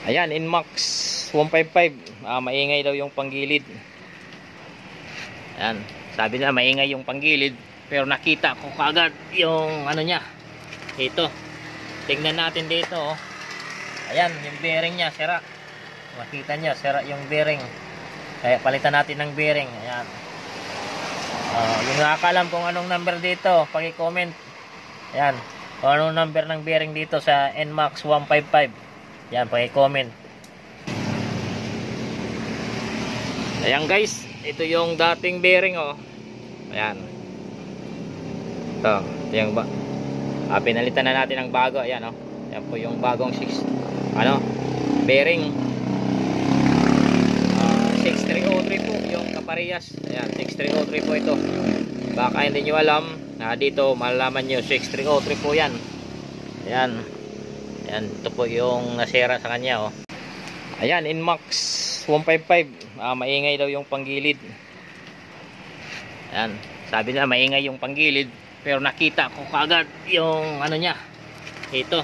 Ayan, Inmax 155. Maingay daw yung panggilid. Ayan, sabi nila maingay yung panggilid, pero nakita ko kagad yung ano niya. Ito, tingnan natin dito, oh. Ayan, yung bearing niya sira. Makita niya sira yung bearing, kaya palitan natin ng bearing. Ayan, yung nakakalam kung anong number dito, paki-comment. Ayan, kung anong number ng bearing dito sa Inmax 155. Yan, paki-comment. Ayan guys, ito yung dating bearing, oh. Ayan. Ito yung pinalitan na natin ng bago. Ayan, oh. Yan po yung bagong bearing. 6303 po yung kaparehas. Ayan, 6303 po ito. Baka hindi nyo alam, dito malalaman nyo 6303 po yan. Ayan. Ayan, ito po yung nasira sa kanya, oh. Ayan, Inmax 155. Maingay daw yung panggilid. Ayan, sabi nila maingay yung panggilid, pero nakita ko kagad yung ano niya. Ito,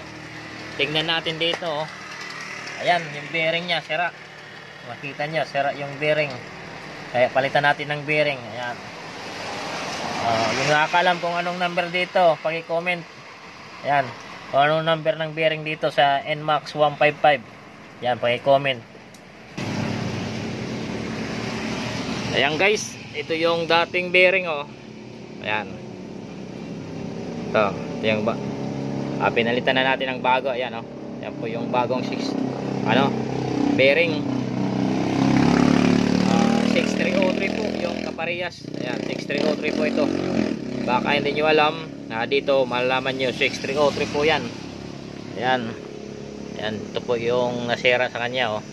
tingnan natin dito, oh. Ayan, yung bearing niya sira. Makita niya sira yung bearing, kaya palitan natin ng bearing. Ayan, yung nakakalam kung anong number dito, paki-comment. Ayan, kung anong number ng bearing dito sa Inmax 155. Yan, paki-comment. Ayan guys, ito yung dating bearing, oh. Ayan. Ito yung pinalitan na natin ng bago. Ayan, oh. Yan po yung bagong bearing. 6303 po yung kaparehas. Ayan, 6303 po ito. Baka hindi nyo alam, dito malalaman nyo 6303 po yan. Ayan. Ayan, ito po yung nasira sa kanya, oh.